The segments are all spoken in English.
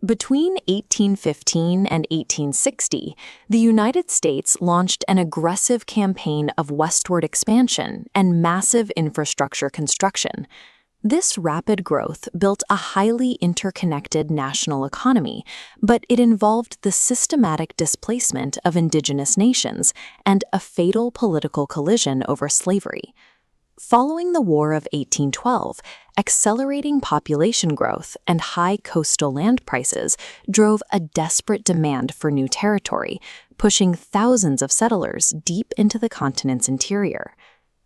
Between 1815 and 1860, the United States launched an aggressive campaign of westward expansion and massive infrastructure construction. This rapid growth built a highly interconnected national economy, but it involved the systematic displacement of indigenous nations and a fatal political collision over slavery. Following the War of 1812, accelerating population growth and high coastal land prices drove a desperate demand for new territory, pushing thousands of settlers deep into the continent's interior.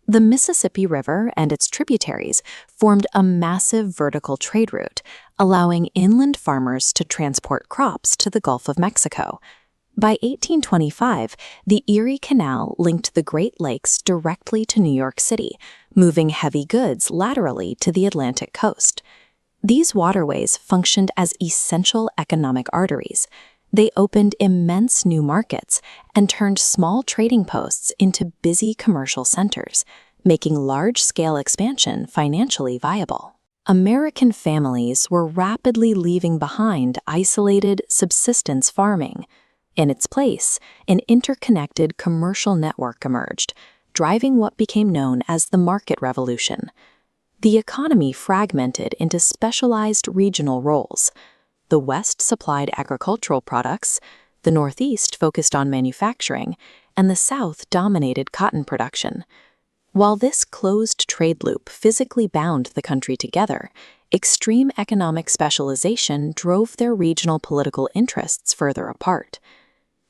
The Mississippi River and its tributaries formed a massive vertical trade route, allowing inland farmers to transport crops to the Gulf of Mexico. By 1825, the Erie Canal linked the Great Lakes directly to New York City, moving heavy goods laterally to the Atlantic coast. These waterways functioned as essential economic arteries. They opened immense new markets and turned small trading posts into busy commercial centers, making large-scale expansion financially viable. American families were rapidly leaving behind isolated subsistence farming. In its place, an interconnected commercial network emerged, driving what became known as the market revolution. The economy fragmented into specialized regional roles. The West supplied agricultural products, the Northeast focused on manufacturing, and the South dominated cotton production. While this closed trade loop physically bound the country together, extreme economic specialization drove their regional political interests further apart.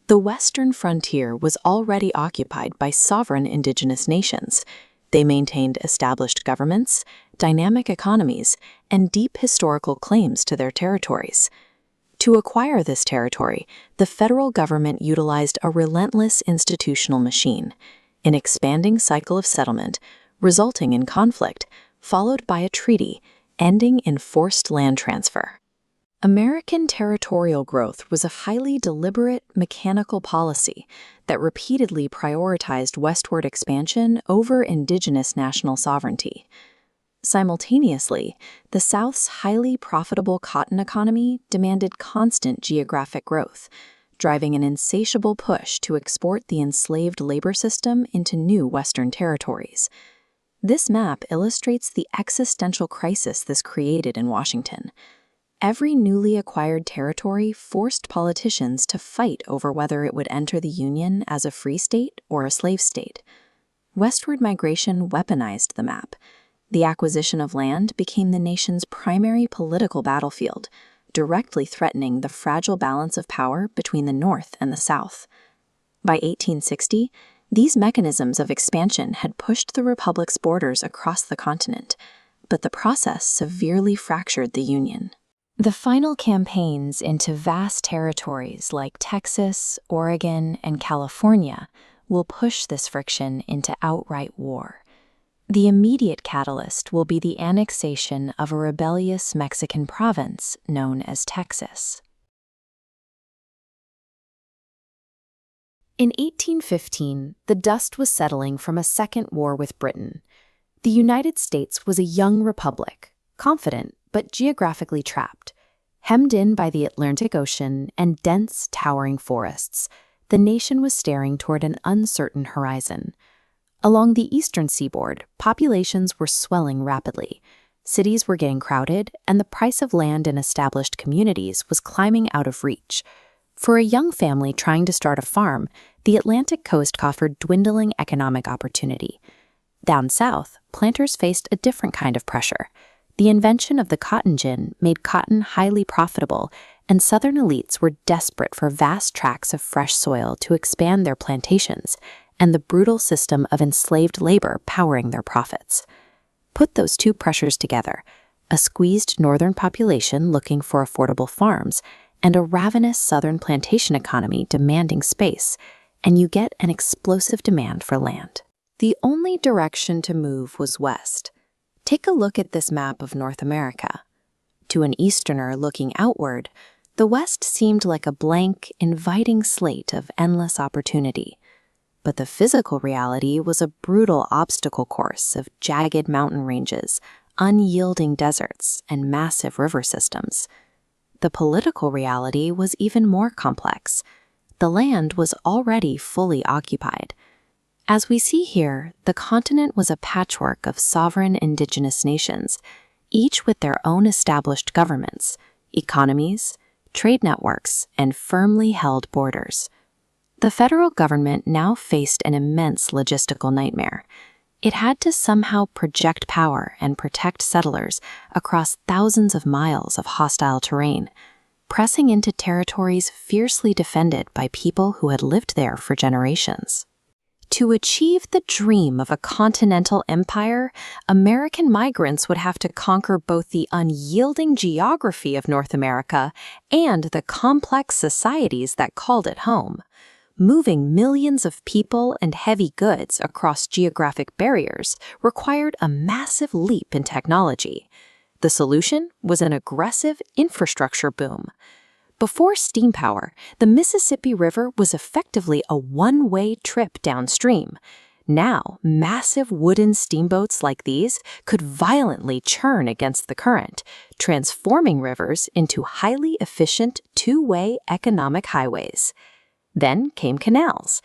The western frontier was already occupied by sovereign indigenous nations. They maintained established governments, dynamic economies, and deep historical claims to their territories. To acquire this territory, the federal government utilized a relentless institutional machine, an expanding cycle of settlement, resulting in conflict, followed by a treaty, ending in forced land transfer. American territorial growth was a highly deliberate, mechanical policy that repeatedly prioritized westward expansion over indigenous national sovereignty. Simultaneously, the South's highly profitable cotton economy demanded constant geographic growth, driving an insatiable push to export the enslaved labor system into new Western territories. This map illustrates the existential crisis this created in Washington. Every newly acquired territory forced politicians to fight over whether it would enter the Union as a free state or a slave state. Westward migration weaponized the map. The acquisition of land became the nation's primary political battlefield, directly threatening the fragile balance of power between the North and the South. By 1860, these mechanisms of expansion had pushed the Republic's borders across the continent, but the process severely fractured the Union. The final campaigns into vast territories like Texas, Oregon, and California will push this friction into outright war. The immediate catalyst will be the annexation of a rebellious Mexican province known as Texas. In 1815, the dust was settling from a second war with Britain. The United States was a young republic, confident but geographically trapped. Hemmed in by the Atlantic Ocean and dense, towering forests, the nation was staring toward an uncertain horizon. Along the eastern seaboard, populations were swelling rapidly. Cities were getting crowded, and the price of land in established communities was climbing out of reach. For a young family trying to start a farm, the Atlantic coast offered dwindling economic opportunity. Down south, planters faced a different kind of pressure. The invention of the cotton gin made cotton highly profitable, and southern elites were desperate for vast tracts of fresh soil to expand their plantations, and the brutal system of enslaved labor powering their profits. Put those two pressures together, a squeezed northern population looking for affordable farms, and a ravenous southern plantation economy demanding space, and you get an explosive demand for land. The only direction to move was west. Take a look at this map of North America. To an Easterner looking outward, the West seemed like a blank, inviting slate of endless opportunity. But the physical reality was a brutal obstacle course of jagged mountain ranges, unyielding deserts, and massive river systems. the political reality was even more complex. The land was already fully occupied. As we see here, the continent was a patchwork of sovereign indigenous nations, each with their own established governments, economies, trade networks, and firmly held borders. The federal government now faced an immense logistical nightmare. It had to somehow project power and protect settlers across thousands of miles of hostile terrain, pressing into territories fiercely defended by people who had lived there for generations. To achieve the dream of a continental empire, American migrants would have to conquer both the unyielding geography of North America and the complex societies that called it home. Moving millions of people and heavy goods across geographic barriers required a massive leap in technology. The solution was an aggressive infrastructure boom. Before steam power, the Mississippi River was effectively a one-way trip downstream. Now, massive wooden steamboats like these could violently churn against the current, transforming rivers into highly efficient two-way economic highways. Then came canals.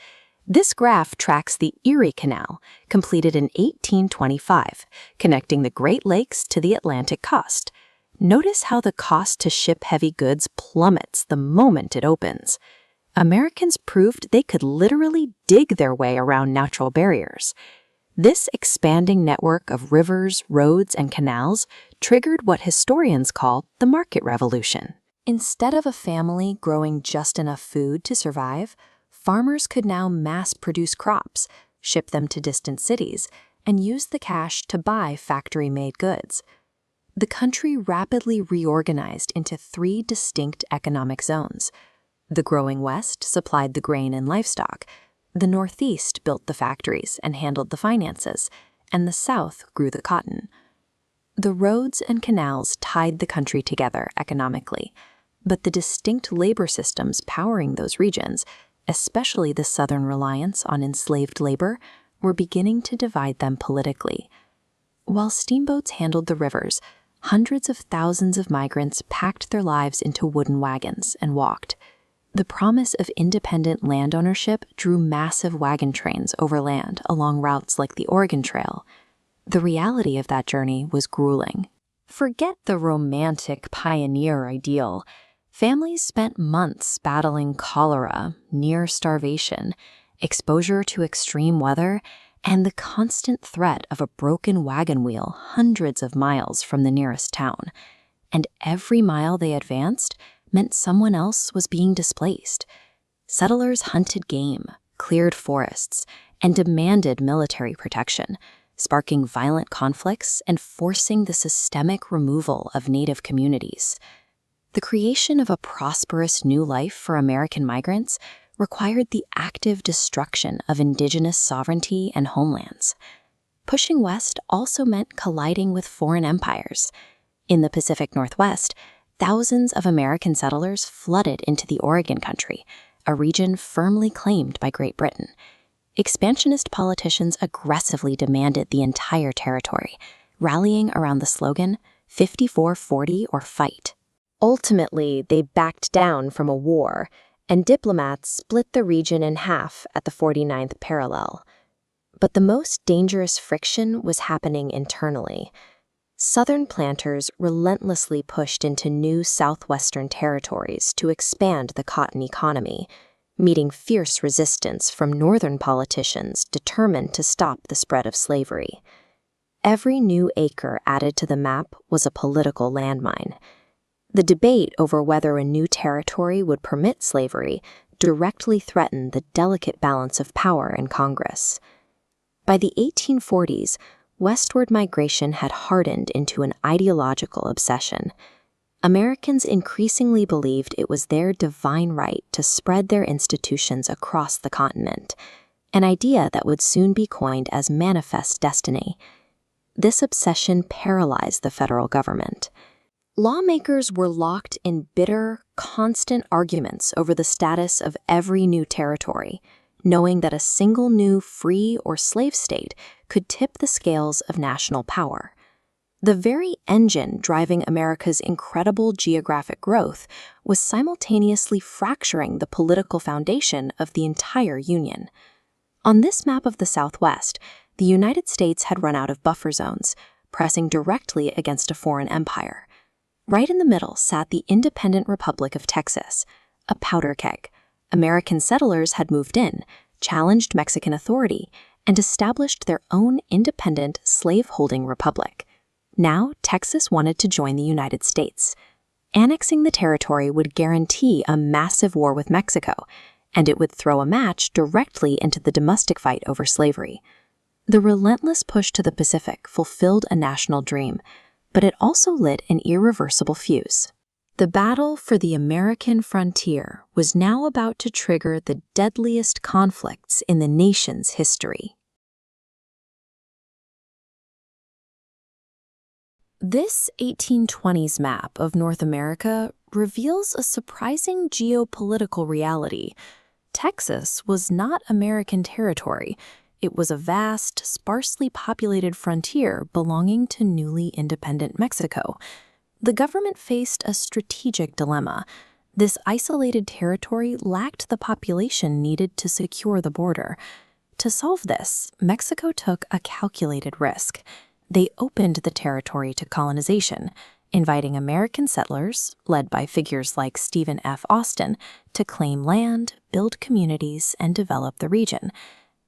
This graph tracks the Erie Canal, completed in 1825, connecting the Great Lakes to the Atlantic coast. Notice how the cost to ship heavy goods plummets the moment it opens. Americans proved they could literally dig their way around natural barriers. This expanding network of rivers, roads, and canals triggered what historians call the market revolution. Instead of a family growing just enough food to survive, farmers could now mass-produce crops, ship them to distant cities, and use the cash to buy factory-made goods. The country rapidly reorganized into three distinct economic zones. The growing West supplied the grain and livestock, the Northeast built the factories and handled the finances, and the South grew the cotton. The roads and canals tied the country together economically, but the distinct labor systems powering those regions, especially the Southern reliance on enslaved labor, were beginning to divide them politically. While steamboats handled the rivers, hundreds of thousands of migrants packed their lives into wooden wagons and walked. The promise of independent land ownership drew massive wagon trains overland along routes like the Oregon Trail. The reality of that journey was grueling. Forget the romantic pioneer ideal. Families spent months battling cholera, near starvation, exposure to extreme weather, and the constant threat of a broken wagon wheel hundreds of miles from the nearest town. And every mile they advanced meant someone else was being displaced. Settlers hunted game, cleared forests, and demanded military protection, sparking violent conflicts and forcing the systemic removal of native communities. The creation of a prosperous new life for American migrants required the active destruction of indigenous sovereignty and homelands. Pushing west also meant colliding with foreign empires. In the Pacific Northwest, thousands of American settlers flooded into the Oregon Country, a region firmly claimed by Great Britain. Expansionist politicians aggressively demanded the entire territory, rallying around the slogan, 54-40 or fight. Ultimately, they backed down from a war, and diplomats split the region in half at the 49th parallel. But the most dangerous friction was happening internally. Southern planters relentlessly pushed into new southwestern territories to expand the cotton economy, meeting fierce resistance from northern politicians determined to stop the spread of slavery. Every new acre added to the map was a political landmine. The debate over whether a new territory would permit slavery directly threatened the delicate balance of power in Congress. By the 1840s, westward migration had hardened into an ideological obsession. Americans increasingly believed it was their divine right to spread their institutions across the continent, an idea that would soon be coined as manifest destiny. This obsession paralyzed the federal government. Lawmakers were locked in bitter, constant arguments over the status of every new territory, knowing that a single new free or slave state could tip the scales of national power. The very engine driving America's incredible geographic growth was simultaneously fracturing the political foundation of the entire Union. On this map of the Southwest, the United States had run out of buffer zones, pressing directly against a foreign empire. Right in the middle sat the independent Republic of Texas, a powder keg. American settlers had moved in, challenged Mexican authority, and established their own independent slave-holding republic. Now, Texas wanted to join the United States. Annexing the territory would guarantee a massive war with Mexico, and it would throw a match directly into the domestic fight over slavery. The relentless push to the Pacific fulfilled a national dream, but it also lit an irreversible fuse. The battle for the American frontier was now about to trigger the deadliest conflicts in the nation's history. This 1820s map of North America reveals a surprising geopolitical reality. Texas was not American territory. It was a vast, sparsely populated frontier belonging to newly independent Mexico. The government faced a strategic dilemma. This isolated territory lacked the population needed to secure the border. To solve this, Mexico took a calculated risk. They opened the territory to colonization, inviting American settlers, led by figures like Stephen F. Austin, to claim land, build communities, and develop the region.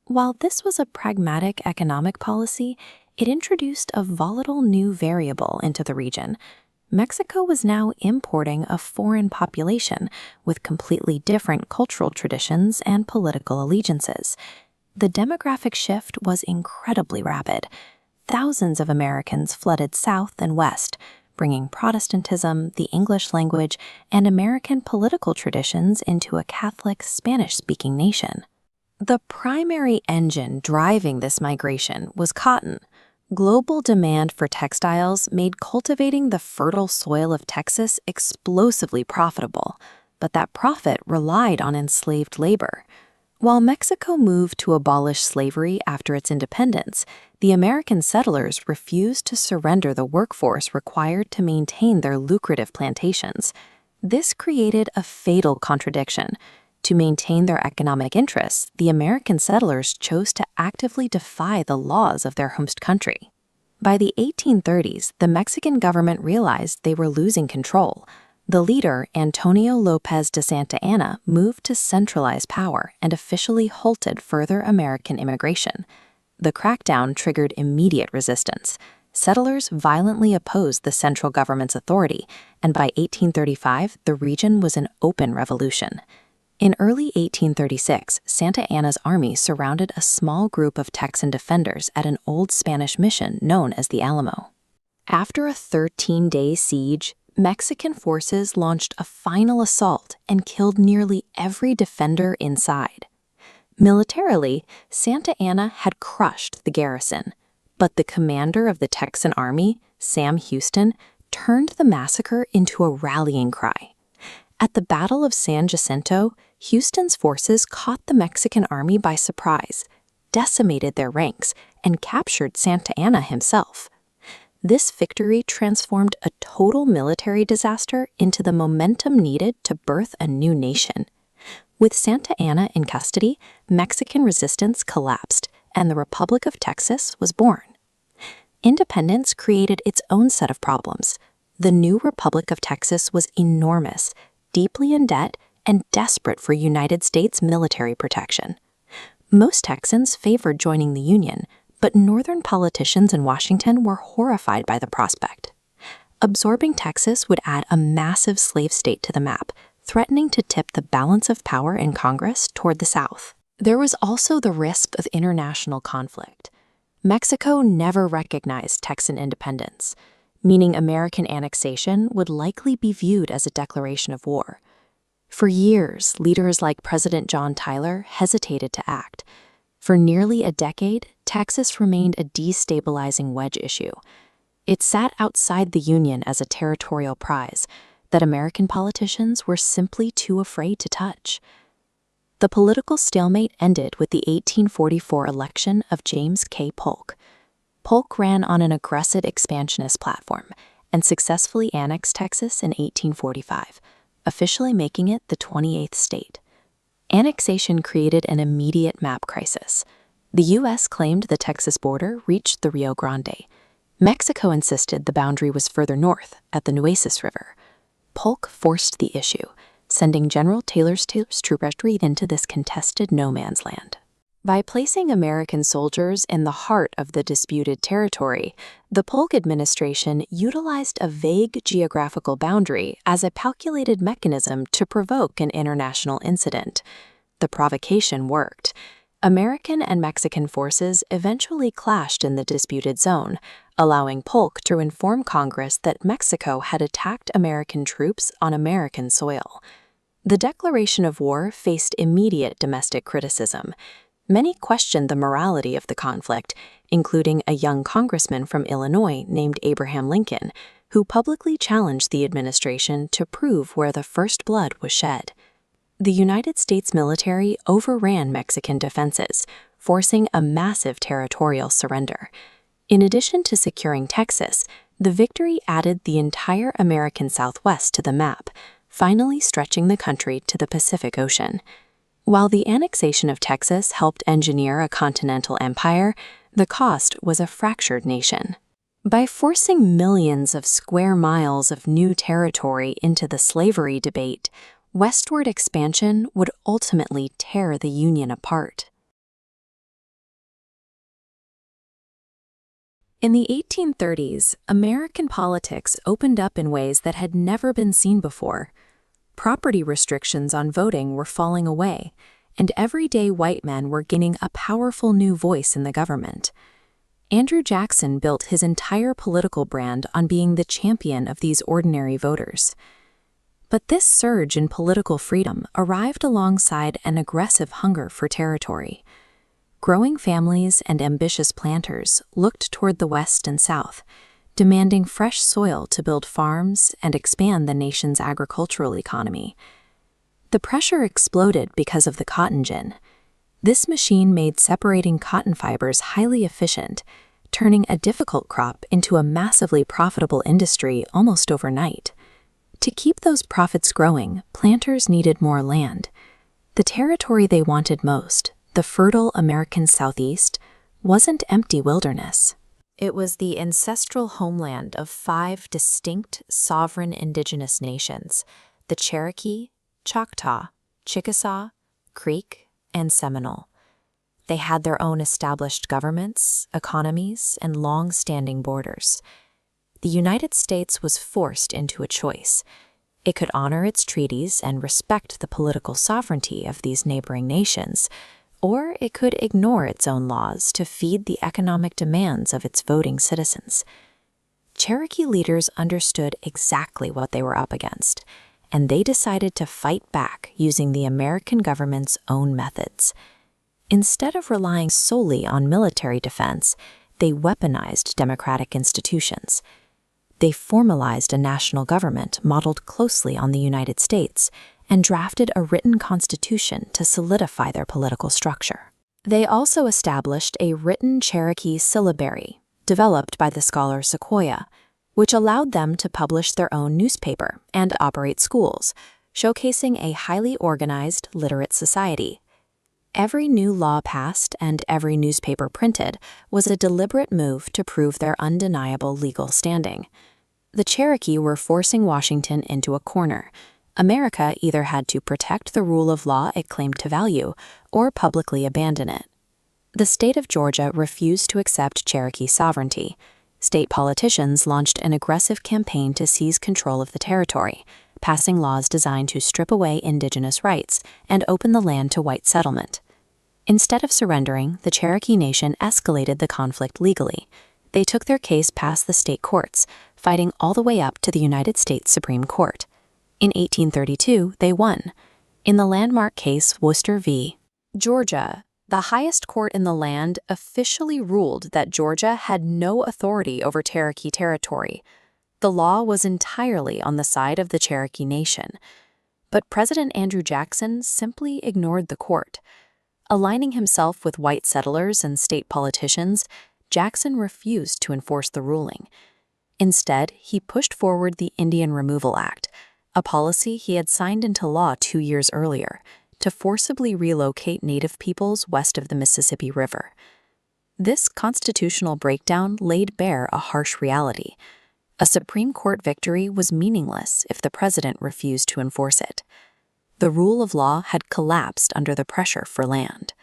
While this was a pragmatic economic policy, it introduced a volatile new variable into the region. Mexico was now importing a foreign population with completely different cultural traditions and political allegiances. The demographic shift was incredibly rapid. Thousands of Americans flooded south and west, bringing Protestantism, the English language, and American political traditions into a Catholic, Spanish-speaking nation. The primary engine driving this migration was cotton. Global demand for textiles made cultivating the fertile soil of Texas explosively profitable, but that profit relied on enslaved labor. While Mexico moved to abolish slavery after its independence, the American settlers refused to surrender the workforce required to maintain their lucrative plantations. This created a fatal contradiction. To maintain their economic interests, the American settlers chose to actively defy the laws of their host country. By the 1830s, the Mexican government realized they were losing control. The leader, Antonio López de Santa Anna, moved to centralize power and officially halted further American immigration. The crackdown triggered immediate resistance. Settlers violently opposed the central government's authority, and by 1835, the region was in open revolution. In early 1836, Santa Anna's army surrounded a small group of Texan defenders at an old Spanish mission known as the Alamo. After a 13-day siege, Mexican forces launched a final assault and killed nearly every defender inside. Militarily, Santa Anna had crushed the garrison, but the commander of the Texan army, Sam Houston, turned the massacre into a rallying cry. At the Battle of San Jacinto, Houston's forces caught the Mexican army by surprise, decimated their ranks, and captured Santa Anna himself. This victory transformed a total military disaster into the momentum needed to birth a new nation. With Santa Anna in custody, Mexican resistance collapsed, and the Republic of Texas was born. Independence created its own set of problems. The new Republic of Texas was enormous, deeply in debt, and desperate for United States military protection. Most Texans favored joining the Union, but Northern politicians in Washington were horrified by the prospect. Absorbing Texas would add a massive slave state to the map, threatening to tip the balance of power in Congress toward the South. There was also the risk of international conflict. Mexico never recognized Texan independence, meaning American annexation would likely be viewed as a declaration of war. For years, leaders like President John Tyler hesitated to act. For nearly a decade, Texas remained a destabilizing wedge issue. It sat outside the Union as a territorial prize that American politicians were simply too afraid to touch. The political stalemate ended with the 1844 election of James K. Polk. Polk ran on an aggressive expansionist platform and successfully annexed Texas in 1845, officially making it the 28th state. Annexation created an immediate map crisis. The U.S. claimed the Texas border reached the Rio Grande. Mexico insisted the boundary was further north, at the Nueces River. Polk forced the issue, sending General Taylor's troops into this contested no-man's land. By placing American soldiers in the heart of the disputed territory, the Polk administration utilized a vague geographical boundary as a calculated mechanism to provoke an international incident. The provocation worked. American and Mexican forces eventually clashed in the disputed zone, allowing Polk to inform Congress that Mexico had attacked American troops on American soil. The declaration of war faced immediate domestic criticism. Many questioned the morality of the conflict, including a young congressman from Illinois named Abraham Lincoln, who publicly challenged the administration to prove where the first blood was shed. The United States military overran Mexican defenses, forcing a massive territorial surrender. In addition to securing Texas, the victory added the entire American Southwest to the map, finally stretching the country to the Pacific Ocean. While the annexation of Texas helped engineer a continental empire, the cost was a fractured nation. By forcing millions of square miles of new territory into the slavery debate, westward expansion would ultimately tear the Union apart. In the 1830s, American politics opened up in ways that had never been seen before. Property restrictions on voting were falling away, and everyday white men were gaining a powerful new voice in the government. Andrew Jackson built his entire political brand on being the champion of these ordinary voters. But this surge in political freedom arrived alongside an aggressive hunger for territory. Growing families and ambitious planters looked toward the West and South, demanding fresh soil to build farms and expand the nation's agricultural economy. The pressure exploded because of the cotton gin. This machine made separating cotton fibers highly efficient, turning a difficult crop into a massively profitable industry almost overnight. To keep those profits growing, planters needed more land. The territory they wanted most, the fertile American Southeast, wasn't empty wilderness. It was the ancestral homeland of 5 distinct sovereign indigenous nations: the Cherokee, Choctaw, Chickasaw, Creek, and Seminole. They had their own established governments, economies, and long-standing borders. The United States was forced into a choice. It could honor its treaties and respect the political sovereignty of these neighboring nations, or it could ignore its own laws to feed the economic demands of its voting citizens. Cherokee leaders understood exactly what they were up against, and they decided to fight back using the American government's own methods. Instead of relying solely on military defense, they weaponized democratic institutions. They formalized a national government modeled closely on the United States and drafted a written constitution to solidify their political structure. They also established a written Cherokee syllabary, developed by the scholar Sequoyah, which allowed them to publish their own newspaper and operate schools, showcasing a highly organized, literate society. Every new law passed and every newspaper printed was a deliberate move to prove their undeniable legal standing. The Cherokee were forcing Washington into a corner. America either had to protect the rule of law it claimed to value or publicly abandon it. The state of Georgia refused to accept Cherokee sovereignty. State politicians launched an aggressive campaign to seize control of the territory, passing laws designed to strip away indigenous rights and open the land to white settlement. Instead of surrendering, the Cherokee Nation escalated the conflict legally. They took their case past the state courts, fighting all the way up to the United States Supreme Court. In 1832, they won. In the landmark case Worcester v. Georgia, the highest court in the land officially ruled that Georgia had no authority over Cherokee territory. The law was entirely on the side of the Cherokee Nation. But President Andrew Jackson simply ignored the court. Aligning himself with white settlers and state politicians, Jackson refused to enforce the ruling. Instead, he pushed forward the Indian Removal Act, a policy he had signed into law 2 years earlier, to forcibly relocate Native peoples west of the Mississippi River. This constitutional breakdown laid bare a harsh reality. A Supreme Court victory was meaningless if the president refused to enforce it. The rule of law had collapsed under the pressure for land.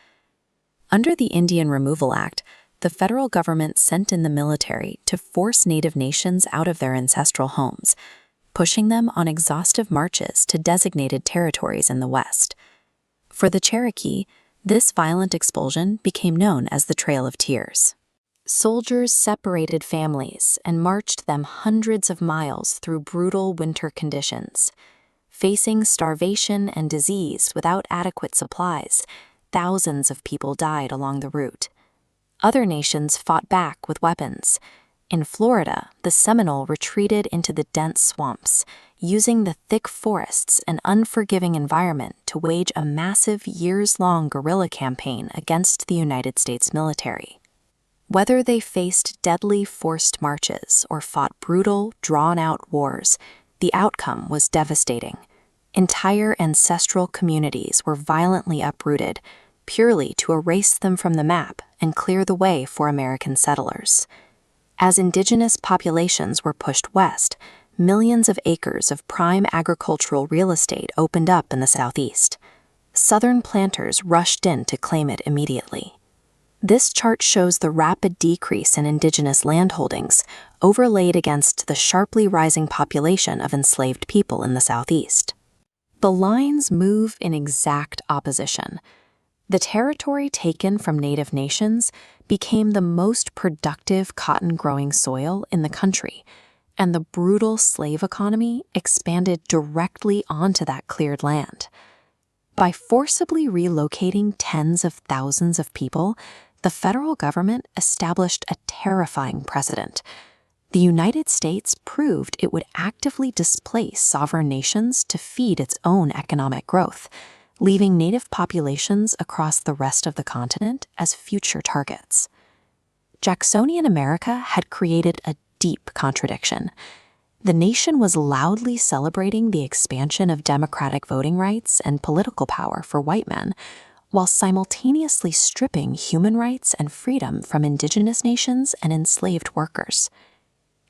Under the Indian Removal Act, the federal government sent in the military to force Native nations out of their ancestral homes, pushing them on exhaustive marches to designated territories in the West. For the Cherokee, this violent expulsion became known as the Trail of Tears. Soldiers separated families and marched them hundreds of miles through brutal winter conditions. Facing starvation and disease without adequate supplies, thousands of people died along the route. Other nations fought back with weapons. In Florida, the Seminole retreated into the dense swamps, using the thick forests and unforgiving environment to wage a massive years-long guerrilla campaign against the United States military. Whether they faced deadly forced marches or fought brutal, drawn-out wars, the outcome was devastating. Entire ancestral communities were violently uprooted, purely to erase them from the map and clear the way for American settlers. As indigenous populations were pushed west, millions of acres of prime agricultural real estate opened up in the southeast. Southern planters rushed in to claim it immediately. This chart shows the rapid decrease in indigenous landholdings, overlaid against the sharply rising population of enslaved people in the southeast. The lines move in exact opposition. The territory taken from Native nations became the most productive cotton-growing soil in the country, and the brutal slave economy expanded directly onto that cleared land. By forcibly relocating tens of thousands of people, the federal government established a terrifying precedent. The United States proved it would actively displace sovereign nations to feed its own economic growth, leaving Native populations across the rest of the continent as future targets. Jacksonian America had created a deep contradiction. The nation was loudly celebrating the expansion of democratic voting rights and political power for white men, while simultaneously stripping human rights and freedom from indigenous nations and enslaved workers.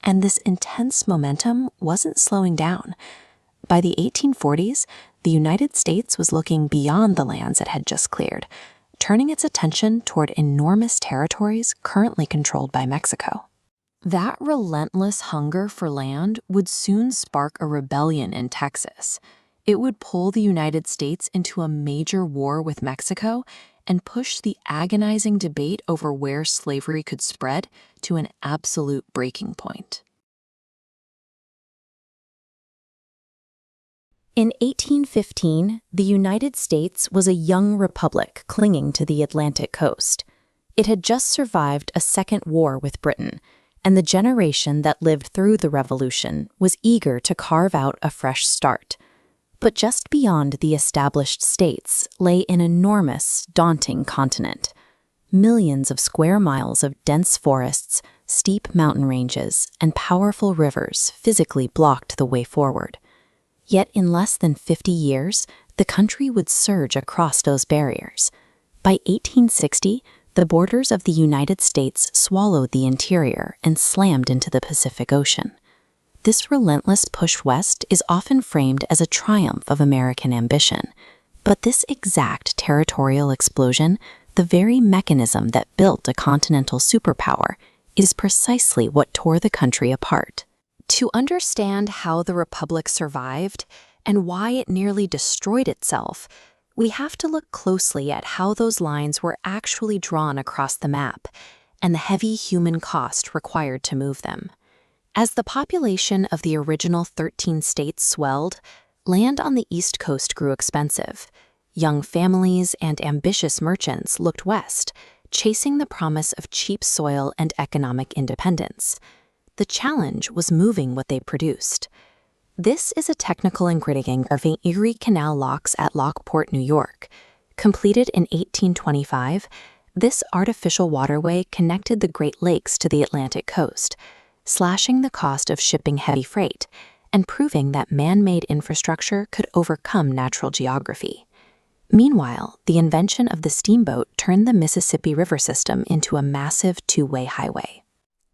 And this intense momentum wasn't slowing down. By the 1840s, the United States was looking beyond the lands it had just cleared, turning its attention toward enormous territories currently controlled by Mexico. That relentless hunger for land would soon spark a rebellion in Texas. It would pull the United States into a major war with Mexico and push the agonizing debate over where slavery could spread to an absolute breaking point. In 1815, the United States was a young republic clinging to the Atlantic coast. It had just survived a second war with Britain, and the generation that lived through the Revolution was eager to carve out a fresh start. But just beyond the established states lay an enormous, daunting continent. Millions of square miles of dense forests, steep mountain ranges, and powerful rivers physically blocked the way forward. Yet in less than 50 years, the country would surge across those barriers. By 1860, the borders of the United States swallowed the interior and slammed into the Pacific Ocean. This relentless push west is often framed as a triumph of American ambition. But this exact territorial explosion, the very mechanism that built a continental superpower, is precisely what tore the country apart. To understand how the Republic survived and why it nearly destroyed itself, we have to look closely at how those lines were actually drawn across the map and the heavy human cost required to move them. As the population of the original 13 states swelled, land on the East Coast grew expensive. Young families and ambitious merchants looked west, chasing the promise of cheap soil and economic independence. The challenge was moving what they produced. This is a technical engraving of the Erie Canal locks at Lockport, New York. Completed in 1825, This artificial waterway connected the Great Lakes to the Atlantic coast, slashing the cost of shipping heavy freight and proving that man-made infrastructure could overcome natural geography. Meanwhile, the invention of the steamboat turned the Mississippi River system into a massive two-way highway.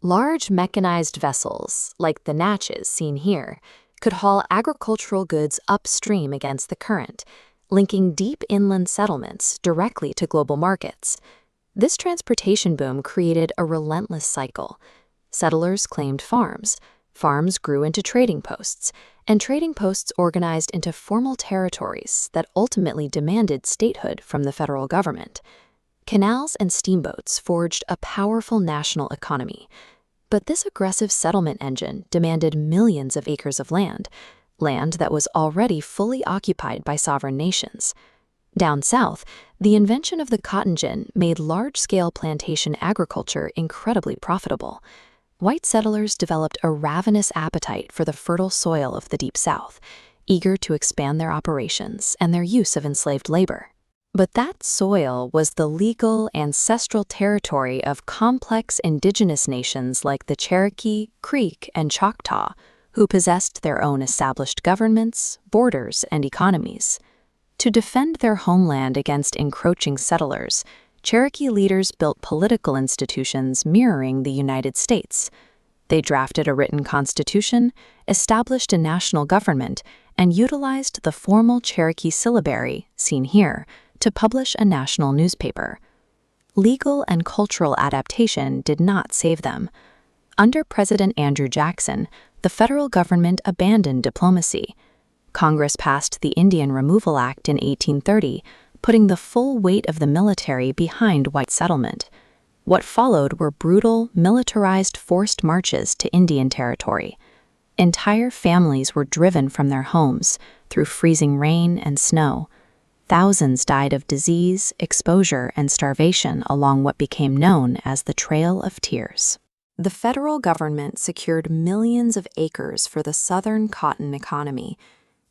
Large mechanized vessels, like the Natchez seen here, could haul agricultural goods upstream against the current, linking deep inland settlements directly to global markets. This transportation boom created a relentless cycle. Settlers claimed farms, farms grew into trading posts, and trading posts organized into formal territories that ultimately demanded statehood from the federal government. Canals and steamboats forged a powerful national economy. But this aggressive settlement engine demanded millions of acres of land that was already fully occupied by sovereign nations. Down south, the invention of the cotton gin made large-scale plantation agriculture incredibly profitable. White settlers developed a ravenous appetite for the fertile soil of the Deep South, eager to expand their operations and their use of enslaved labor. But that soil was the legal, ancestral territory of complex indigenous nations like the Cherokee, Creek, and Choctaw, who possessed their own established governments, borders, and economies. To defend their homeland against encroaching settlers, Cherokee leaders built political institutions mirroring the United States. They drafted a written constitution, established a national government, and utilized the formal Cherokee syllabary, seen here, to publish a national newspaper. Legal and cultural adaptation did not save them. Under President Andrew Jackson, the federal government abandoned diplomacy. Congress passed the Indian Removal Act in 1830, putting the full weight of the military behind white settlement. What followed were brutal, militarized forced marches to Indian territory. Entire families were driven from their homes through freezing rain and snow. Thousands died of disease, exposure, and starvation along what became known as the Trail of Tears. The federal government secured millions of acres for the southern cotton economy.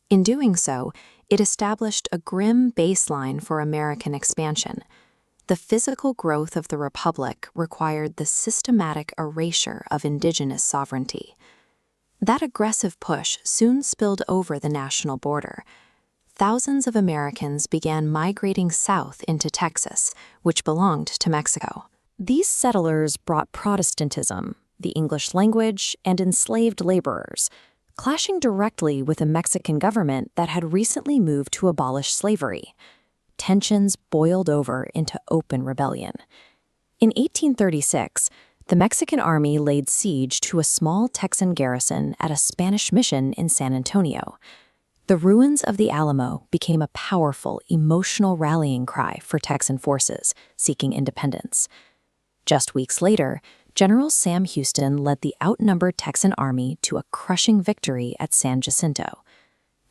In doing so, it established a grim baseline for American expansion. The physical growth of the Republic required the systematic erasure of indigenous sovereignty. That aggressive push soon spilled over the national border. Thousands of Americans began migrating south into Texas, which belonged to Mexico. These settlers brought Protestantism, the English language, and enslaved laborers, clashing directly with a Mexican government that had recently moved to abolish slavery. Tensions boiled over into open rebellion. In 1836, the Mexican army laid siege to a small Texan garrison at a Spanish mission in San Antonio. The ruins of the Alamo became a powerful, emotional rallying cry for Texan forces seeking independence. Just weeks later, General Sam Houston led the outnumbered Texan army to a crushing victory at San Jacinto.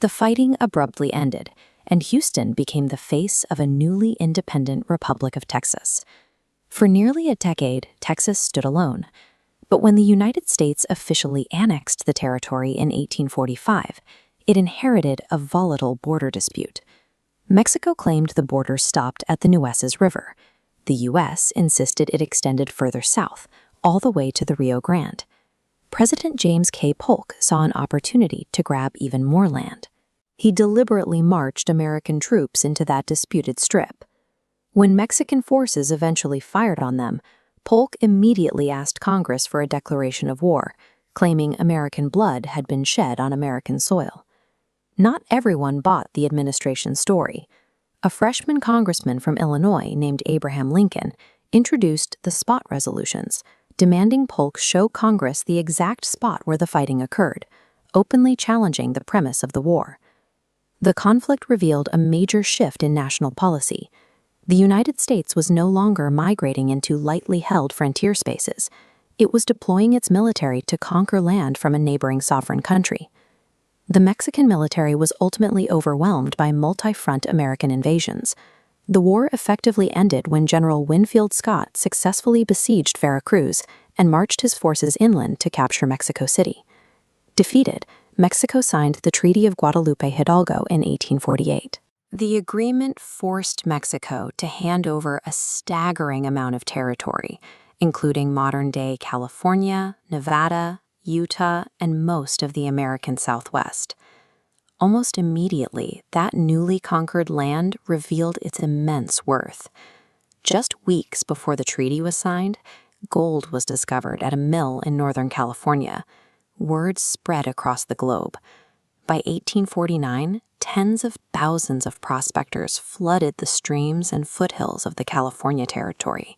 The fighting abruptly ended, and Houston became the face of a newly independent Republic of Texas. For nearly a decade, Texas stood alone. But when the United States officially annexed the territory in 1845, it inherited a volatile border dispute. Mexico claimed the border stopped at the Nueces River. The U.S. insisted it extended further south, all the way to the Rio Grande. President James K. Polk saw an opportunity to grab even more land. He deliberately marched American troops into that disputed strip. When Mexican forces eventually fired on them, Polk immediately asked Congress for a declaration of war, claiming American blood had been shed on American soil. Not everyone bought the administration's story. A freshman congressman from Illinois named Abraham Lincoln introduced the spot resolutions, demanding Polk show Congress the exact spot where the fighting occurred, openly challenging the premise of the war. The conflict revealed a major shift in national policy. The United States was no longer migrating into lightly held frontier spaces. It was deploying its military to conquer land from a neighboring sovereign country. The Mexican military was ultimately overwhelmed by multi-front American invasions. The war effectively ended when General Winfield Scott successfully besieged Veracruz and marched his forces inland to capture Mexico City. Defeated, Mexico signed the Treaty of Guadalupe Hidalgo in 1848. The agreement forced Mexico to hand over a staggering amount of territory, including modern-day California, Nevada, Utah, and most of the American Southwest. Almost immediately, that newly conquered land revealed its immense worth. Just weeks before the treaty was signed, gold was discovered at a mill in Northern California. Word spread across the globe. By 1849, tens of thousands of prospectors flooded the streams and foothills of the California territory.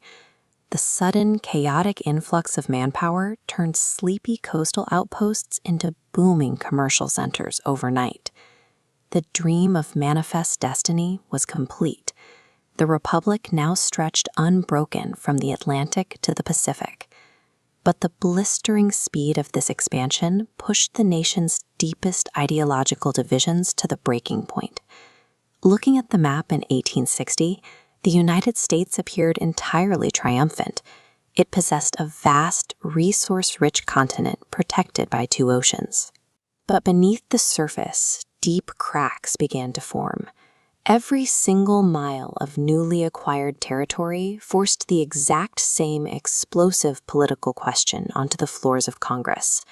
The sudden, chaotic influx of manpower turned sleepy coastal outposts into booming commercial centers overnight. The dream of manifest destiny was complete. The Republic now stretched unbroken from the Atlantic to the Pacific. But the blistering speed of this expansion pushed the nation's deepest ideological divisions to the breaking point. Looking at the map in 1860, the United States appeared entirely triumphant. It possessed a vast, resource-rich continent protected by two oceans. But beneath the surface, deep cracks began to form. Every single mile of newly acquired territory forced the exact same explosive political question onto the floors of Congress.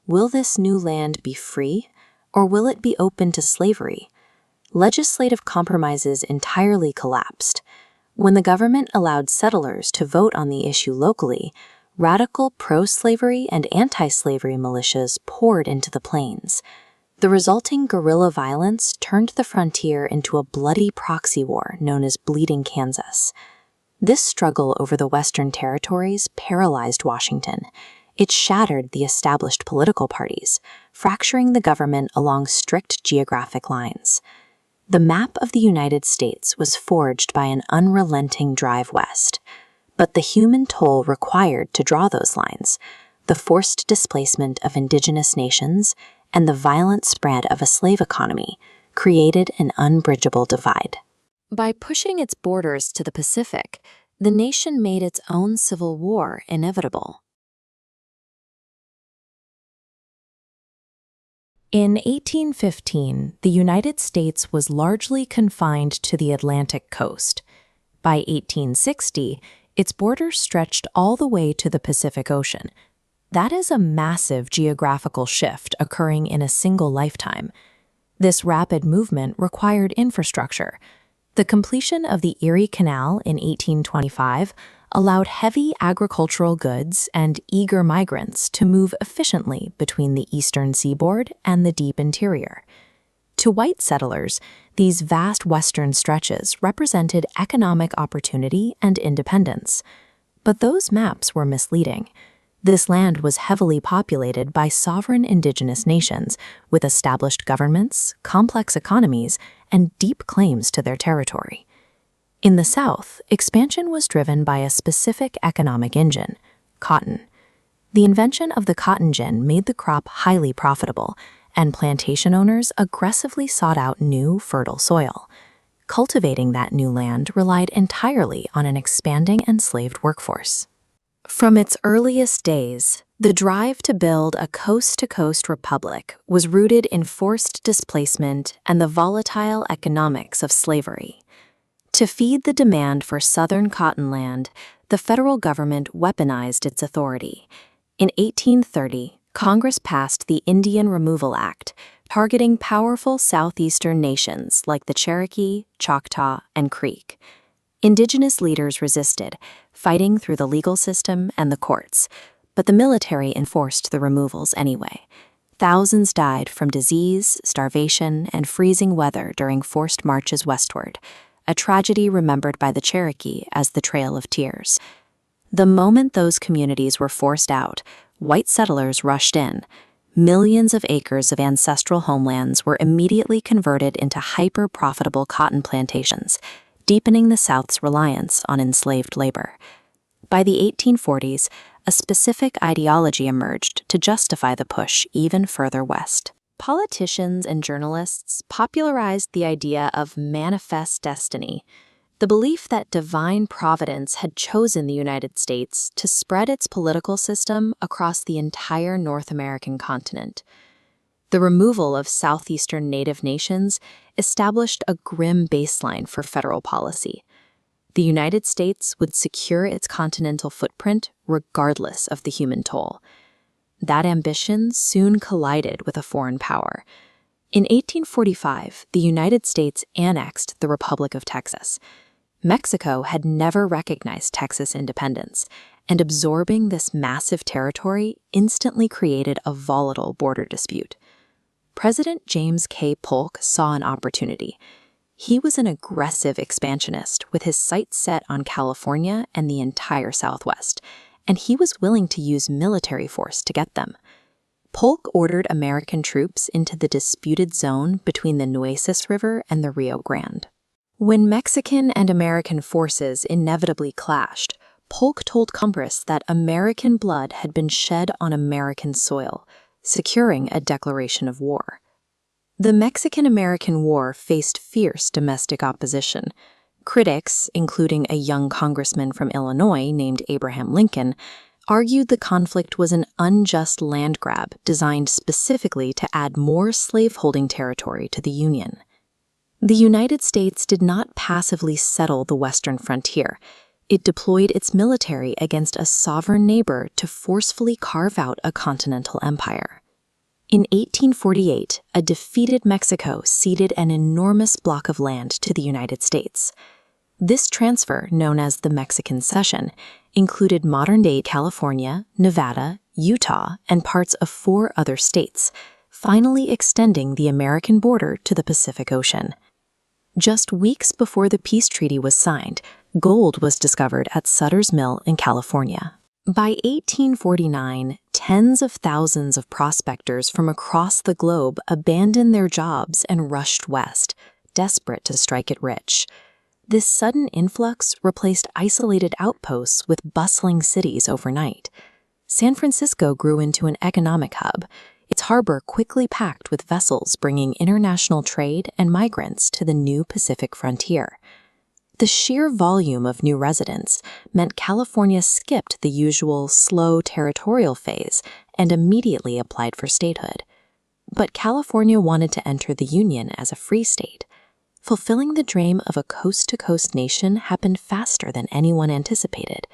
Will this new land be free, or will it be open to slavery? Legislative compromises entirely collapsed. When the government allowed settlers to vote on the issue locally, radical pro-slavery and anti-slavery militias poured into the plains. The resulting guerrilla violence turned the frontier into a bloody proxy war known as Bleeding Kansas. This struggle over the Western territories paralyzed Washington. It shattered the established political parties, fracturing the government along strict geographic lines. The map of the United States was forged by an unrelenting drive west. But the human toll required to draw those lines, the forced displacement of indigenous nations, and the violent spread of a slave economy created an unbridgeable divide. By pushing its borders to the Pacific, the nation made its own civil war inevitable. In 1815, the United States was largely confined to the Atlantic coast. By 1860, its borders stretched all the way to the Pacific Ocean. That is a massive geographical shift occurring in a single lifetime. This rapid movement required infrastructure. The completion of the Erie Canal in 1825 allowed heavy agricultural goods and eager migrants to move efficiently between the eastern seaboard and the deep interior. To white settlers, these vast western stretches represented economic opportunity and independence. But those maps were misleading. This land was heavily populated by sovereign indigenous nations with established governments, complex economies, and deep claims to their territory. In the South, expansion was driven by a specific economic engine: cotton. The invention of the cotton gin made the crop highly profitable, and plantation owners aggressively sought out new, fertile soil. Cultivating that new land relied entirely on an expanding enslaved workforce. From its earliest days, the drive to build a coast-to-coast republic was rooted in forced displacement and the volatile economics of slavery. To feed the demand for southern cotton land, the federal government weaponized its authority. In 1830, Congress passed the Indian Removal Act, targeting powerful southeastern nations like the Cherokee, Choctaw, and Creek. Indigenous leaders resisted, fighting through the legal system and the courts, but the military enforced the removals anyway. Thousands died from disease, starvation, and freezing weather during forced marches westward, a tragedy remembered by the Cherokee as the Trail of Tears. The moment those communities were forced out, white settlers rushed in. Millions of acres of ancestral homelands were immediately converted into hyper-profitable cotton plantations, deepening the South's reliance on enslaved labor. By the 1840s, a specific ideology emerged to justify the push even further west. Politicians and journalists popularized the idea of manifest destiny, the belief that divine providence had chosen the United States to spread its political system across the entire North American continent. The removal of southeastern native nations established a grim baseline for federal policy. The United States would secure its continental footprint regardless of the human toll. That ambition soon collided with a foreign power. In 1845, the United States annexed the Republic of Texas. Mexico had never recognized Texas independence, and absorbing this massive territory instantly created a volatile border dispute. President James K. Polk saw an opportunity. He was an aggressive expansionist with his sights set on California and the entire Southwest, and he was willing to use military force to get them. Polk ordered American troops into the disputed zone between the Nueces River and the Rio Grande. When Mexican and American forces inevitably clashed, Polk told Congress that American blood had been shed on American soil, securing a declaration of war. The Mexican-American War faced fierce domestic opposition. Critics, including a young congressman from Illinois named Abraham Lincoln, argued the conflict was an unjust land grab designed specifically to add more slaveholding territory to the Union. The United States did not passively settle the western frontier. It deployed its military against a sovereign neighbor to forcefully carve out a continental empire. In 1848, a defeated Mexico ceded an enormous block of land to the United States. This transfer, known as the Mexican Cession, included modern-day California, Nevada, Utah, and parts of 4 other states, finally extending the American border to the Pacific Ocean. Just weeks before the peace treaty was signed, gold was discovered at Sutter's Mill in California. By 1849, tens of thousands of prospectors from across the globe abandoned their jobs and rushed west, desperate to strike it rich. This sudden influx replaced isolated outposts with bustling cities overnight. San Francisco grew into an economic hub, its harbor quickly packed with vessels bringing international trade and migrants to the new Pacific frontier. The sheer volume of new residents meant California skipped the usual slow territorial phase and immediately applied for statehood. But California wanted to enter the Union as a free state. Fulfilling the dream of a coast-to-coast nation happened faster than anyone anticipated.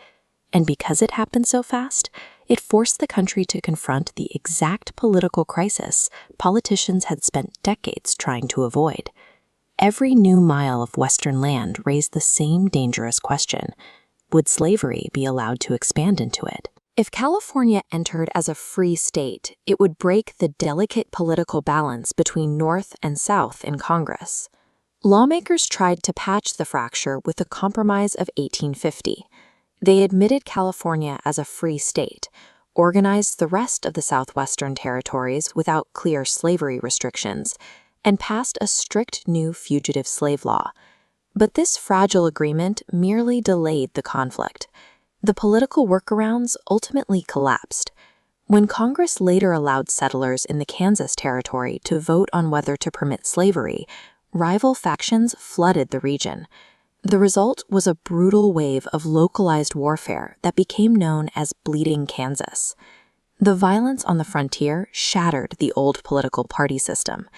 And because it happened so fast, it forced the country to confront the exact political crisis politicians had spent decades trying to avoid. Every new mile of Western land raised the same dangerous question: would slavery be allowed to expand into it? If California entered as a free state, it would break the delicate political balance between North and South in Congress. Lawmakers tried to patch the fracture with the Compromise of 1850. They admitted California as a free state, organized the rest of the southwestern territories without clear slavery restrictions, and passed a strict new fugitive slave law. But this fragile agreement merely delayed the conflict. The political workarounds ultimately collapsed. When Congress later allowed settlers in the Kansas Territory to vote on whether to permit slavery, rival factions flooded the region. The result was a brutal wave of localized warfare that became known as Bleeding Kansas. The violence on the frontier shattered the old political party system.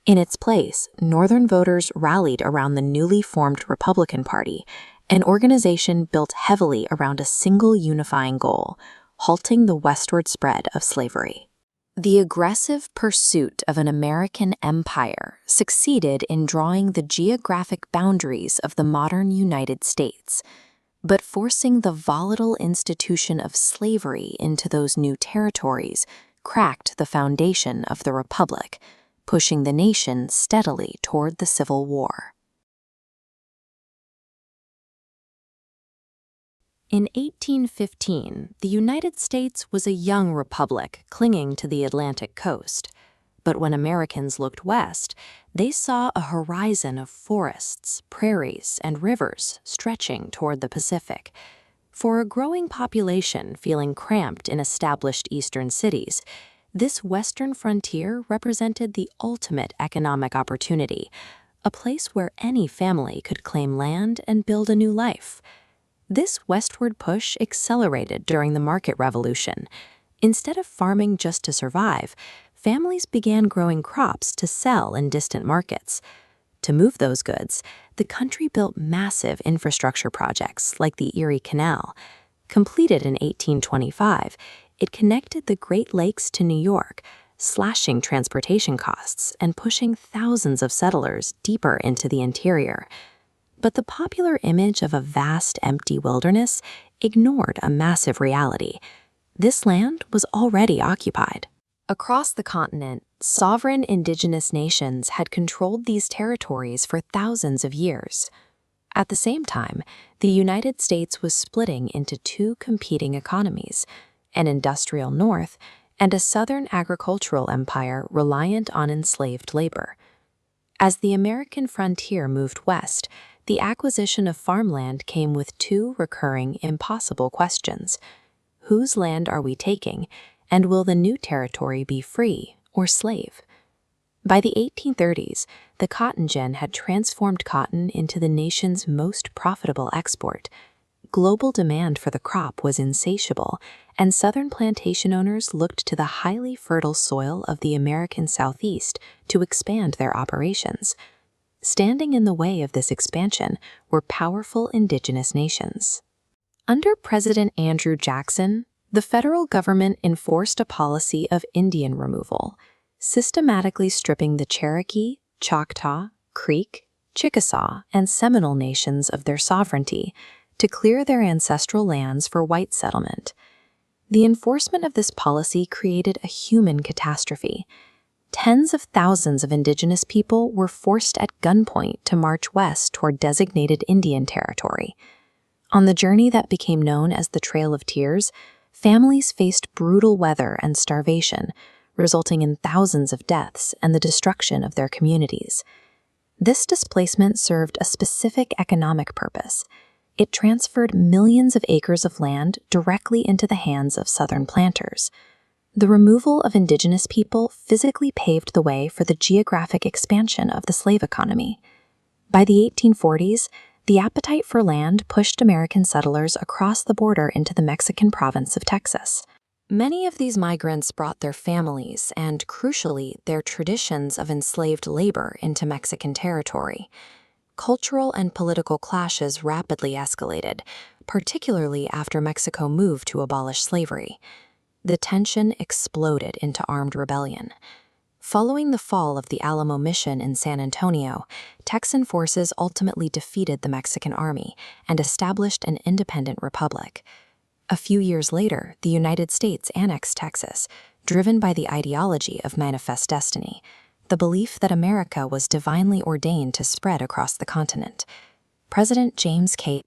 In its place, Northern voters rallied around the newly formed Republican Party, an organization built heavily around a single unifying goal: halting the westward spread of slavery. The aggressive pursuit of an American empire succeeded in drawing the geographic boundaries of the modern United States, but forcing the volatile institution of slavery into those new territories cracked the foundation of the Republic, pushing the nation steadily toward the Civil War. In 1815, the United States was a young republic clinging to the Atlantic coast. But when Americans looked west, they saw a horizon of forests, prairies, and rivers stretching toward the Pacific. For a growing population feeling cramped in established eastern cities, this western frontier represented the ultimate economic opportunity, a place where any family could claim land and build a new life. This westward push accelerated during the market revolution. Instead of farming just to survive, families began growing crops to sell in distant markets. To move those goods, the country built massive infrastructure projects like the Erie Canal. Completed in 1825, it connected the Great Lakes to New York, slashing transportation costs and pushing thousands of settlers deeper into the interior. But the popular image of a vast, empty wilderness ignored a massive reality. This land was already occupied. Across the continent, sovereign indigenous nations had controlled these territories for thousands of years. At the same time, the United States was splitting into two competing economies, an industrial north and a southern agricultural empire reliant on enslaved labor. As the American frontier moved west, the acquisition of farmland came with two recurring, impossible questions. Whose land are we taking, and will the new territory be free or slave? By the 1830s, the cotton gin had transformed cotton into the nation's most profitable export. Global demand for the crop was insatiable, and southern plantation owners looked to the highly fertile soil of the American Southeast to expand their operations. Standing in the way of this expansion were powerful indigenous nations. Under President Andrew Jackson, the federal government enforced a policy of Indian removal, systematically stripping the Cherokee, Choctaw, Creek, Chickasaw, and Seminole nations of their sovereignty to clear their ancestral lands for white settlement. The enforcement of this policy created a human catastrophe. Tens of thousands of indigenous people were forced at gunpoint to march west toward designated Indian territory. On the journey that became known as the Trail of Tears, families faced brutal weather and starvation, resulting in thousands of deaths and the destruction of their communities. This displacement served a specific economic purpose. It transferred millions of acres of land directly into the hands of Southern planters. The removal of indigenous people physically paved the way for the geographic expansion of the slave economy. By the 1840s, the appetite for land pushed American settlers across the border into the Mexican province of Texas. Many of these migrants brought their families and, crucially, their traditions of enslaved labor into Mexican territory. Cultural and political clashes rapidly escalated, particularly after Mexico moved to abolish slavery. The tension exploded into armed rebellion. Following the fall of the Alamo Mission in San Antonio, Texan forces ultimately defeated the Mexican army and established an independent republic. A few years later, the United States annexed Texas, driven by the ideology of manifest destiny, the belief that America was divinely ordained to spread across the continent. President James K.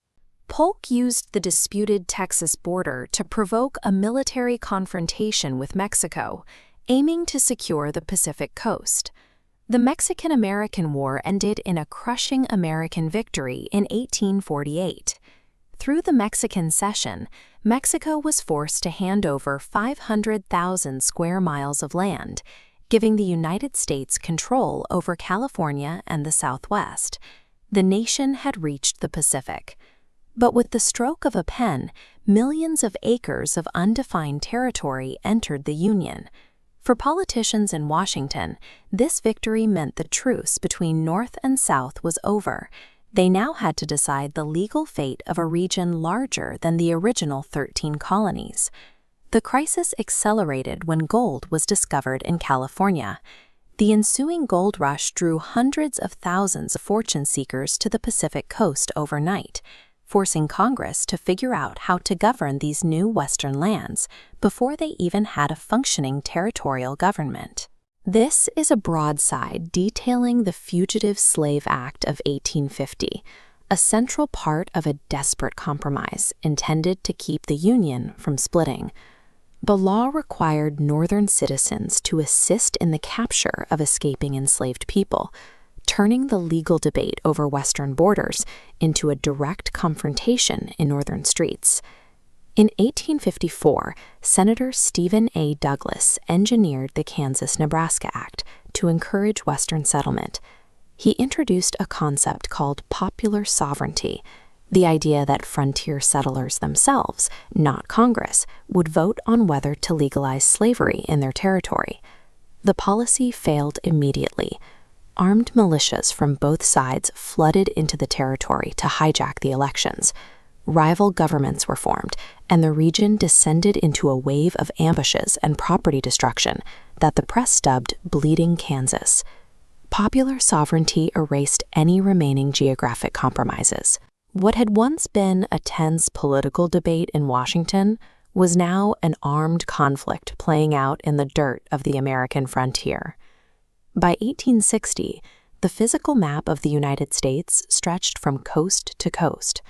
Polk used the disputed Texas border to provoke a military confrontation with Mexico, aiming to secure the Pacific coast. The Mexican-American War ended in a crushing American victory in 1848. Through the Mexican Cession, Mexico was forced to hand over 500,000 square miles of land, giving the United States control over California and the Southwest. The nation had reached the Pacific. But with the stroke of a pen, millions of acres of undefined territory entered the Union. For politicians in Washington, this victory meant the truce between North and South was over. They now had to decide the legal fate of a region larger than the original 13 colonies. The crisis accelerated when gold was discovered in California. The ensuing gold rush drew hundreds of thousands of fortune seekers to the Pacific coast overnight, forcing Congress to figure out how to govern these new Western lands before they even had a functioning territorial government. This is a broadside detailing the Fugitive Slave Act of 1850, a central part of a desperate compromise intended to keep the Union from splitting. The law required Northern citizens to assist in the capture of escaping enslaved people, turning the legal debate over Western borders into a direct confrontation in Northern streets. In 1854, Senator Stephen A. Douglas engineered the Kansas-Nebraska Act to encourage Western settlement. He introduced a concept called popular sovereignty, the idea that frontier settlers themselves, not Congress, would vote on whether to legalize slavery in their territory. The policy failed immediately. Armed militias from both sides flooded into the territory to hijack the elections. Rival governments were formed, and the region descended into a wave of ambushes and property destruction that the press dubbed Bleeding Kansas. Popular sovereignty erased any remaining geographic compromises. What had once been a tense political debate in Washington was now an armed conflict playing out in the dirt of the American frontier. By 1860, the physical map of the United States stretched from coast to coast.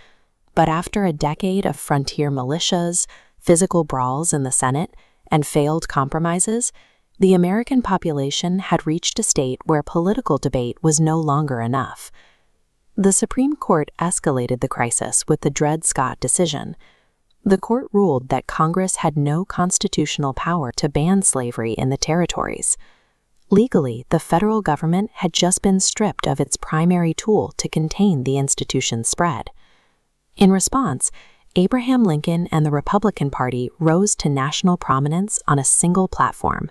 But after a decade of frontier militias, physical brawls in the Senate, and failed compromises, the American population had reached a state where political debate was no longer enough. The Supreme Court escalated the crisis with the Dred Scott decision. The court ruled that Congress had no constitutional power to ban slavery in the territories. Legally, the federal government had just been stripped of its primary tool to contain the institution's spread. In response, Abraham Lincoln and the Republican Party rose to national prominence on a single platform.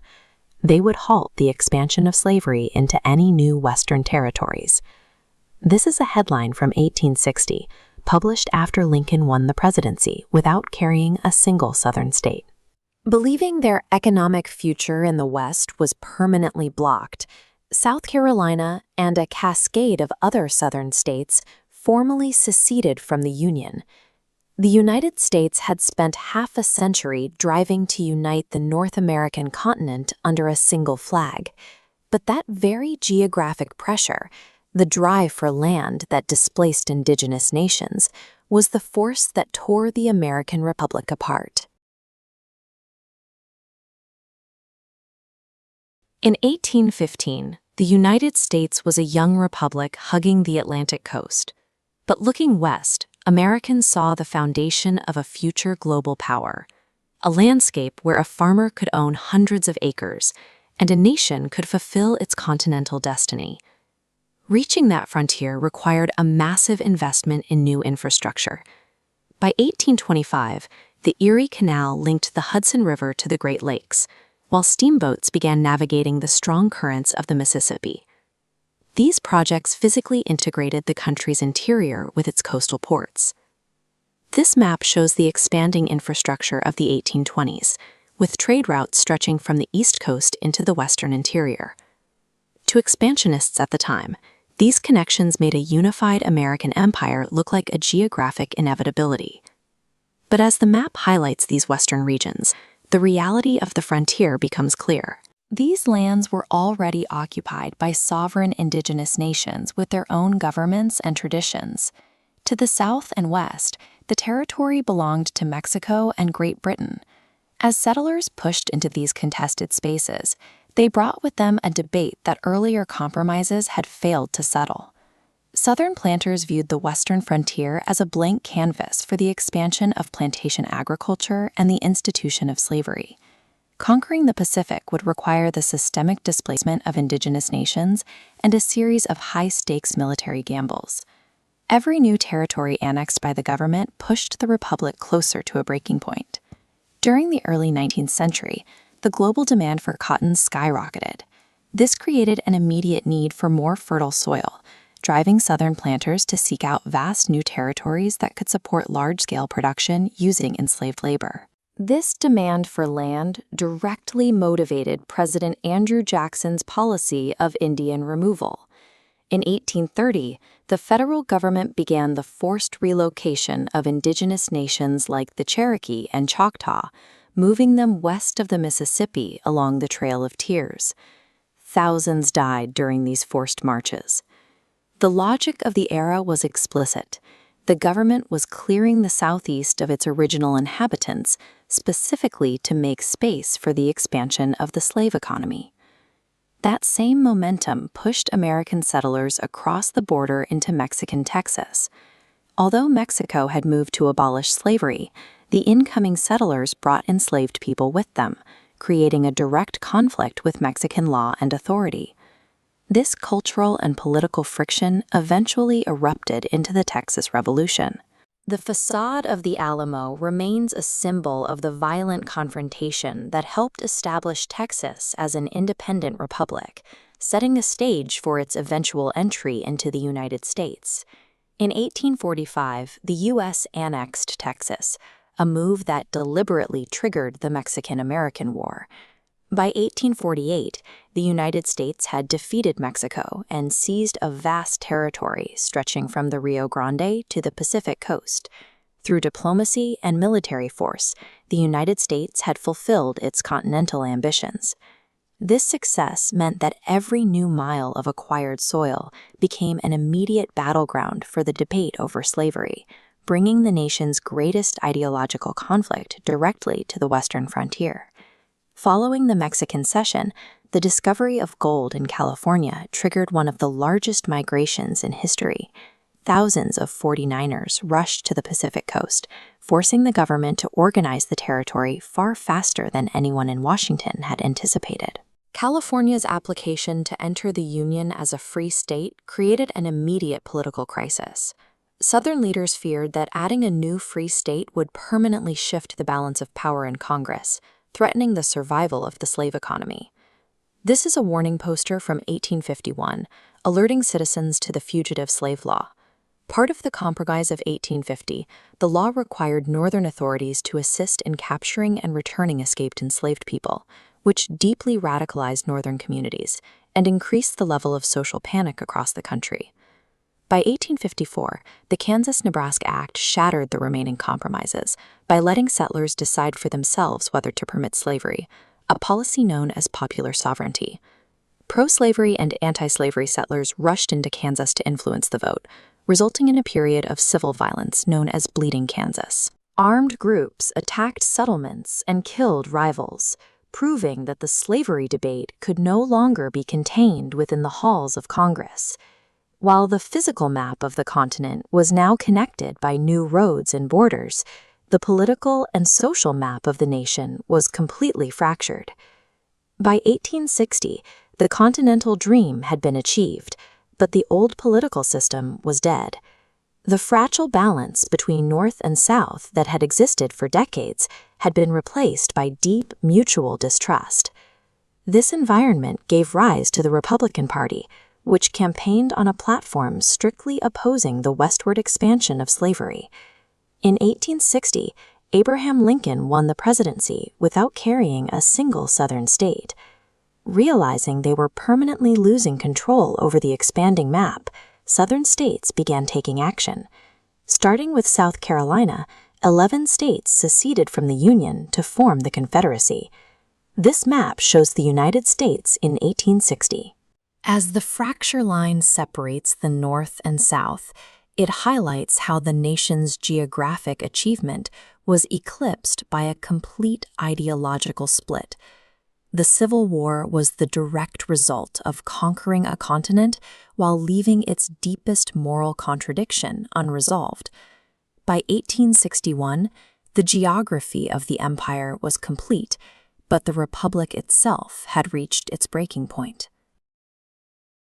They would halt the expansion of slavery into any new Western territories. This is a headline from 1860, published after Lincoln won the presidency without carrying a single Southern state. Believing their economic future in the West was permanently blocked, South Carolina and a cascade of other Southern states formally seceded from the Union. The United States had spent half a century driving to unite the North American continent under a single flag. But that very geographic pressure, the drive for land that displaced indigenous nations, was the force that tore the American Republic apart. In 1815, the United States was a young republic hugging the Atlantic coast. But looking west, Americans saw the foundation of a future global power, a landscape where a farmer could own hundreds of acres, and a nation could fulfill its continental destiny. Reaching that frontier required a massive investment in new infrastructure. By 1825, the Erie Canal linked the Hudson River to the Great Lakes, while steamboats began navigating the strong currents of the Mississippi. These projects physically integrated the country's interior with its coastal ports. This map shows the expanding infrastructure of the 1820s, with trade routes stretching from the East Coast into the western interior. To expansionists at the time, these connections made a unified American empire look like a geographic inevitability. But as the map highlights these western regions, the reality of the frontier becomes clear. These lands were already occupied by sovereign indigenous nations with their own governments and traditions. To the south and west, the territory belonged to Mexico and Great Britain. As settlers pushed into these contested spaces, they brought with them a debate that earlier compromises had failed to settle. Southern planters viewed the western frontier as a blank canvas for the expansion of plantation agriculture and the institution of slavery. Conquering the Pacific would require the systemic displacement of indigenous nations and a series of high-stakes military gambles. Every new territory annexed by the government pushed the republic closer to a breaking point. During the early 19th century, the global demand for cotton skyrocketed. This created an immediate need for more fertile soil, driving Southern planters to seek out vast new territories that could support large-scale production using enslaved labor. This demand for land directly motivated President Andrew Jackson's policy of Indian removal. In 1830, the federal government began the forced relocation of indigenous nations like the Cherokee and Choctaw, moving them west of the Mississippi along the Trail of Tears. Thousands died during these forced marches. The logic of the era was explicit. The government was clearing the Southeast of its original inhabitants, specifically to make space for the expansion of the slave economy. That same momentum pushed American settlers across the border into Mexican Texas. Although Mexico had moved to abolish slavery, the incoming settlers brought enslaved people with them, creating a direct conflict with Mexican law and authority. This cultural and political friction eventually erupted into the Texas Revolution. The facade of the Alamo remains a symbol of the violent confrontation that helped establish Texas as an independent republic, setting the stage for its eventual entry into the United States. In 1845, the U.S. annexed Texas, a move that deliberately triggered the Mexican-American War. By 1848, the United States had defeated Mexico and seized a vast territory stretching from the Rio Grande to the Pacific coast. Through diplomacy and military force, the United States had fulfilled its continental ambitions. This success meant that every new mile of acquired soil became an immediate battleground for the debate over slavery, bringing the nation's greatest ideological conflict directly to the western frontier. Following the Mexican cession, the discovery of gold in California triggered one of the largest migrations in history. Thousands of 49ers rushed to the Pacific coast, forcing the government to organize the territory far faster than anyone in Washington had anticipated. California's application to enter the Union as a free state created an immediate political crisis. Southern leaders feared that adding a new free state would permanently shift the balance of power in Congress, threatening the survival of the slave economy. This is a warning poster from 1851, alerting citizens to the fugitive slave law. Part of the Compromise of 1850, the law required Northern authorities to assist in capturing and returning escaped enslaved people, which deeply radicalized Northern communities and increased the level of social panic across the country. By 1854, the Kansas-Nebraska Act shattered the remaining compromises by letting settlers decide for themselves whether to permit slavery, a policy known as popular sovereignty. Pro-slavery and anti-slavery settlers rushed into Kansas to influence the vote, resulting in a period of civil violence known as Bleeding Kansas. Armed groups attacked settlements and killed rivals, proving that the slavery debate could no longer be contained within the halls of Congress. While the physical map of the continent was now connected by new roads and borders, the political and social map of the nation was completely fractured. By 1860, the continental dream had been achieved, but the old political system was dead. The fragile balance between North and South that had existed for decades had been replaced by deep mutual distrust. This environment gave rise to the Republican Party, which campaigned on a platform strictly opposing the westward expansion of slavery. In 1860, Abraham Lincoln won the presidency without carrying a single Southern state. Realizing they were permanently losing control over the expanding map, Southern states began taking action. Starting with South Carolina, 11 states seceded from the Union to form the Confederacy. This map shows the United States in 1860. As the fracture line separates the North and South, it highlights how the nation's geographic achievement was eclipsed by a complete ideological split. The Civil War was the direct result of conquering a continent while leaving its deepest moral contradiction unresolved. By 1861, the geography of the empire was complete, but the republic itself had reached its breaking point.